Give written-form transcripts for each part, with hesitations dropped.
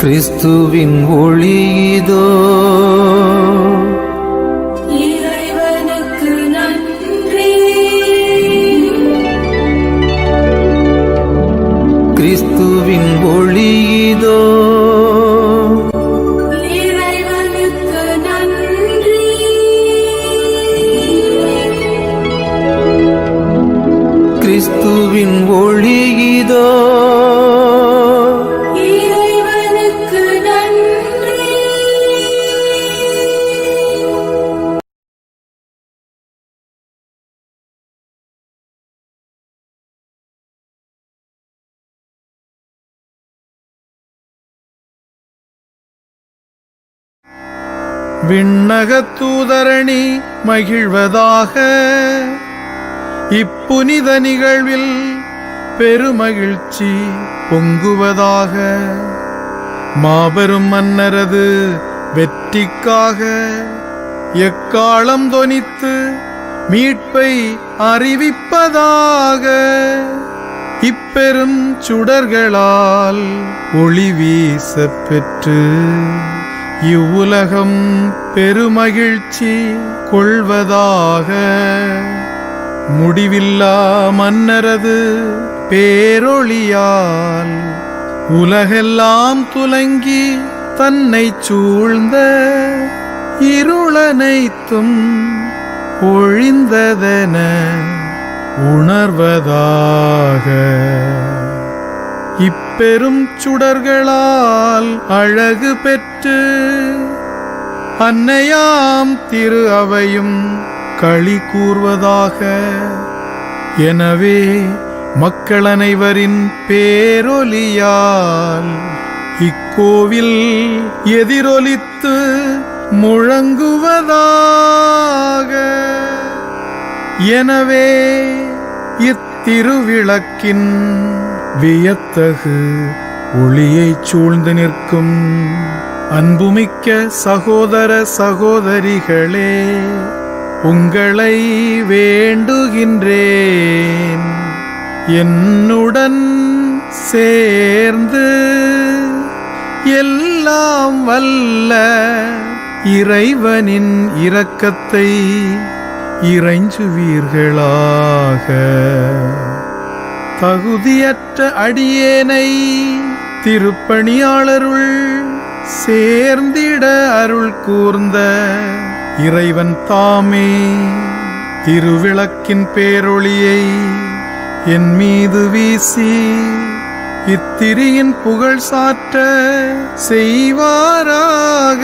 கிறிஸ்துவின் ஒளியிதோ இறைவனுக்கு நன்றி. கிறிஸ்துவின் ஒளியிதோ இறைவனுக்கு நன்றி. கிறிஸ்துவின் ஒளியிதோ இறைவனுக்கு நன்றி. விண்ணகத் தூதரணி மகிழ்வதாக. இப்புனித நிகழ்வில் பெருமகிழ்ச்சி பொங்குவதாக. மாபெரும் மன்னரது வெற்றிக்காக எக்காலம் தொனித்து மீட்பை அறிவிப்பதாக. இப்பெரும் சுடர்களால் ஒளி வீசப் பெற்று இவ்வுலகம் பெருமகிழ்ச்சி கொள்வதாக. முடிவில்லா மன்னரது பேரொளியால் உலகெல்லாம் துலங்கி தன்னை சூழ்ந்த இருளனைத்தும் ஒழிந்ததென உணர்வதாக. இப்பெரும் சுடர்களால் அழகு பெற்று அன்னையாம் திரு அவையும் களி கூர்வதாக. எனவே மக்கள் அனைவரின் பேரொலியால் இக்கோவில் எதிரொலித்து முழங்குவதாக. எனவே இத்திருவிளக்கின் வியத்தகு ஒளியைச் சூழ்ந்து நிற்கும் அன்புமிக்க சகோதர சகோதரிகளே, உங்களை வேண்டுகின்றேன், என்னுடன் சேர்ந்து எல்லாம் வல்ல இறைவனின் இரக்கத்தை இறைஞ்சுவீர்களாக. தகுதியற்ற அடியேனை திருப்பணியாளருள் சேர்ந்திட அருள் கூர்ந்த இறைவன் தாமே திருவிளக்கின் பேரொளியை என் மீது வீசி இத்திரியின் புகழ் சாற்ற செய்வாராக.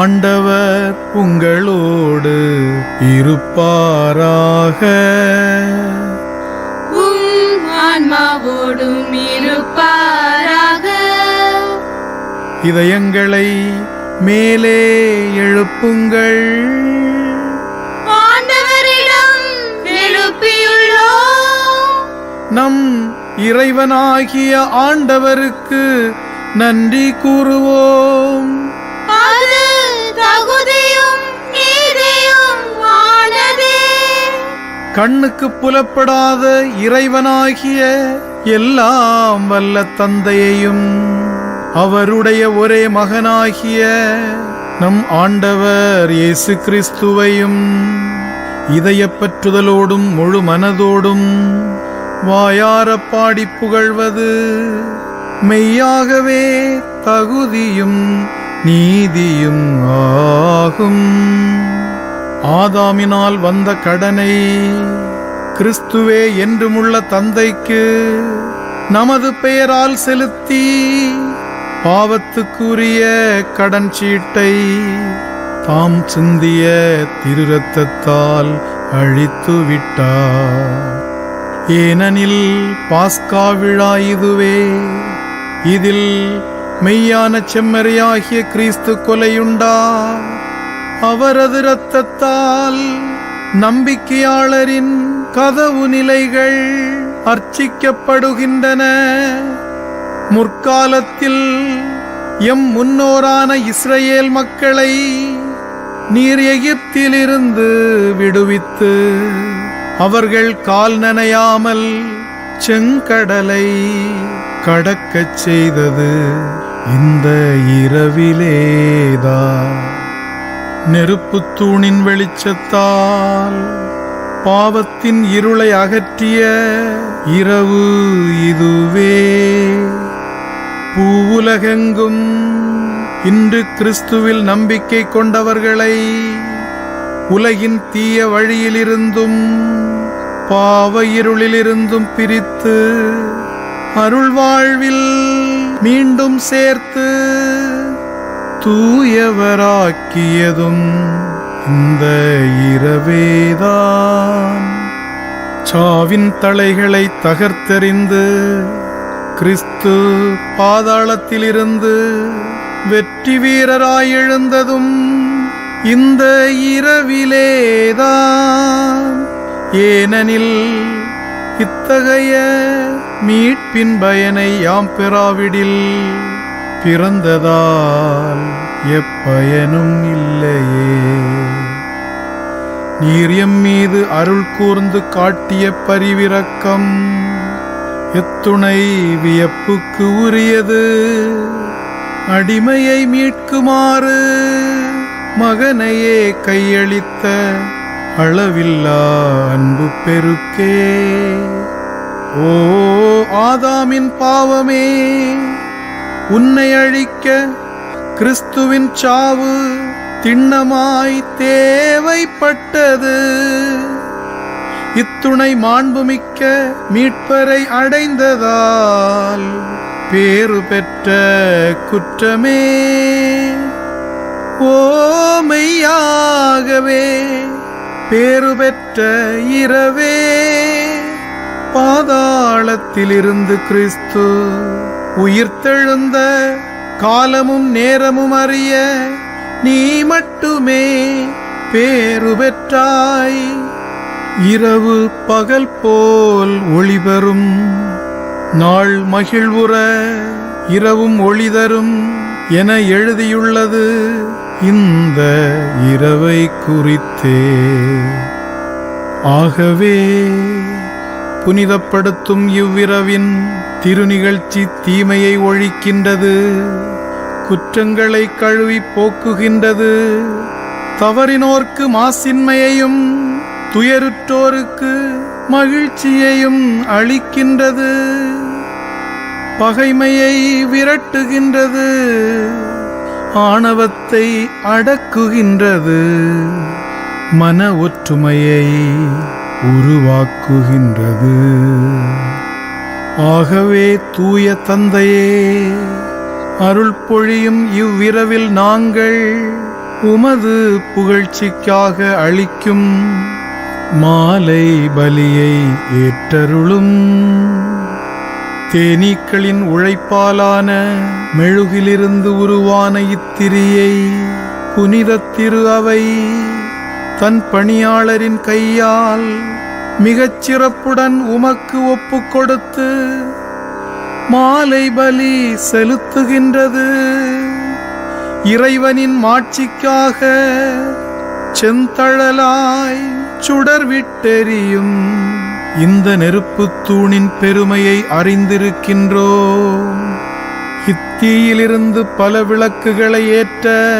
ஆண்டவர் உங்களோடு இருப்பாராக. உம் ஆன்மாவோடும் இருப்பாராக. இதயங்களை மேலே எழுப்புங்கள். ஆண்டவரிடம் எழுப்பியுள்ளோம். நம் இறைவனாகிய ஆண்டவருக்கு நன்றி கூறுவோம். அது தகுதியும் நீதியும் ஆனதே. கண்ணுக்கு புலப்படாத இறைவனாகிய எல்லாம் வல்ல தந்தையையும் அவருடைய ஒரே மகனாகிய நம் ஆண்டவர் இயேசு கிறிஸ்துவையும் இதயப்பற்றுதலோடும் முழு மனதோடும் வாயார பாடி புகழ்வது மெய்யாகவே தகுதியும் நீதியும் ஆகும். ஆதாமினால் வந்த கடனை கிறிஸ்துவே என்றுமுள்ள தந்தைக்கு நமது பெயரால் செலுத்தி பாவத்துக்குரிய கடன் சீட்டை தாம் சிந்திய திரு இரத்தத்தால் அழித்து விட்டார். ஏனெனில் பாஸ்கா விழா இதுவே. இதில் மெய்யான செம்மறியாகிய கிறிஸ்து கொலையுண்டார். அவரது இரத்தத்தால் நம்பிக்கையாளரின் கதவு நிலைகள் அர்ச்சிக்கப்படுகின்றன. முற்காலத்தில் எம் முன்னோரான இஸ்ரவேல் மக்களை நீர் எகிப்திலிருந்து விடுவித்து அவர்கள் கால் நனையாமல் செங்கடலை கடக்கச் செய்தது இந்த இரவிலேதான். நெருப்புத் தூணின் வெளிச்சத்தால் பாவத்தின் இருளை அகற்றிய இரவு இதுவே. பூவுலகெங்கும் இன்று கிறிஸ்துவில் நம்பிக்கை கொண்டவர்களை உலகின் தீய வழியிலிருந்தும் பாவ இருளிலிருந்தும் பிரித்து அருள் வாழ்வில் மீண்டும் சேர்த்து தூயவராக்கியதும் இந்த இரவேதான். சாவின் தலைகளை தகர்த்தெறிந்து கிறிஸ்து பாதாளத்திலிருந்து வெற்றி வீரராய் எழுந்ததும் இந்த இரவிலேதான். ஏனெனில் இத்தகைய மீட்பின் பயனை யாம் பெறாவிடில் பிறந்ததால் எப்பயனும் இல்லையே. நீர் எம் மீது அருள் கூர்ந்து காட்டிய பரிவிரக்கம் எத்துணை வியப்புக்கு உரியது. அடிமையை மீட்குமாறு மகனையே கையளித்த அளவில்லா அன்பு பெருக்கே. ஓ ஆதாமின் பாவமே, உன்னை அழிக்க கிறிஸ்துவின் சாவு திண்ணமாய் தேவைப்பட்டது. இத்துணை மாண்புமிக்க மீட்பரை அடைந்ததால் பேறு பெற்ற குற்றமே. ஓமையாகவே பேறு பெற்ற இரவே. பாதாளத்திலிருந்து கிறிஸ்து உயிர்த்தெழுந்த காலமும் நேரமும் அறிய நீ மட்டுமே பேறு பெற்றாய். இரவு பகல் போல் ஒளிபெறும் நாள் மகிழ்வுற இரவும் ஒளிதரும் என எழுதியுள்ளது இந்த இரவை குறித்தே. ஆகவே புனிதப்படுத்தும் இவ்விரவின் திருநிகழ்ச்சி தீமையை ஒழிக்கின்றது, குற்றங்களை கழுவி போக்குகின்றது, தவறினோர்க்கு மாசின்மையையும் துயருற்றோருக்கு மகிழ்ச்சியையும் அளிக்கின்றது, பகைமையை விரட்டுகின்றது, ஆணவத்தை அடக்குகின்றது, மன ஒற்றுமையை உருவாக்குகின்றது. ஆகவே தூய தந்தையே, அருள் பொழியும் இவ்விரவில் நாங்கள் உமது புகழ்ச்சிக்காக அளிக்கும் மாலை பலியை ஏற்றருளும். தேனீக்களின் உழைப்பாலான மெழுகிலிருந்து உருவான இத்திரியை புனித திரு அவை தன் பணியாளரின் கையால் மிகச் சிறப்புடன் உமக்கு ஒப்புக் கொடுத்து மாலை பலி செலுத்துகின்றது. இறைவனின் மாட்சிக்காக செந்தழலாய் சுடர் விட்டெறியும் இந்த நெருப்புத் தூணின் பெருமையை அறிந்திருக்கின்றோம். இத்தீயிலிருந்து பல விளக்குகளை ஏற்ற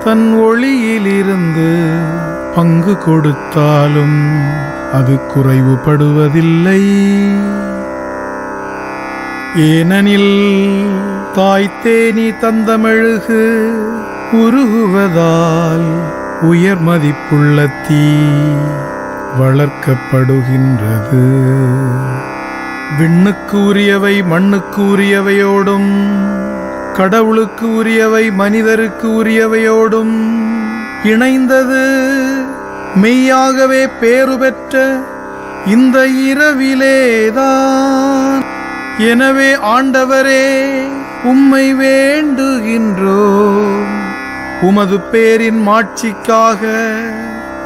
தன் ஒளியிலிருந்து பங்கு கொடுத்தாலும் அது குறைவுபடுவதில்லை. ஏனெனில் தாய் தேனி தந்த மெழுகு உருகுவதால் உயர் மதிப்புள்ள தீ வளர்க்கப்படுகின்றது. விண்ணுக்கு உரியவை மண்ணுக்கு உரியவையோடும் கடவுளுக்கு உரியவை மனிதருக்கு உரியவையோடும் இணைந்தது. மெய்யாகவே பேறு பெற்ற இந்த இரவிலேதான். எனவே ஆண்டவரே, உம்மை வேண்டுகின்றோம். உமது பேரின் மாட்சிக்காக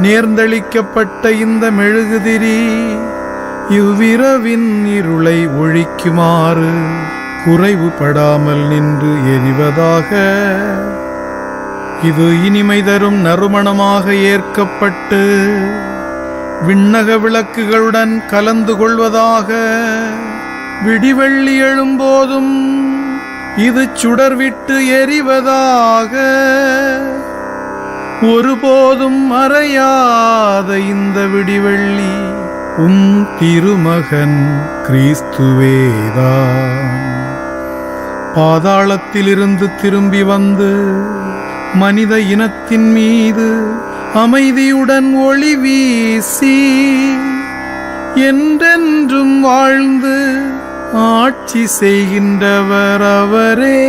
நேர்ந்தளிக்கப்பட்ட இந்த மெழுகுதிரி இவ்விரவின் இருளை ஒழிக்குமாறு குறைவுபடாமல் நின்று எரிவதாக. இது இனிமை தரும் நறுமணமாக ஏற்கப்பட்டு விண்ணக விளக்குகளுடன் கலந்து கொள்வதாக. விடிவெள்ளி எழும்போதும் இது சுடர்விட்டு எரிவதாக. ஒருபோதும் மறையாத இந்த விடிவெள்ளி உம் திருமகன் கிறிஸ்துவேதான். பாதாளத்திலிருந்து திரும்பி வந்து மனித இனத்தின் மீது அமைதியுடன் ஒளி வீசி என்றென்றும் வாழ்ந்து ஆட்சி செய்கின்றவர் அவரே.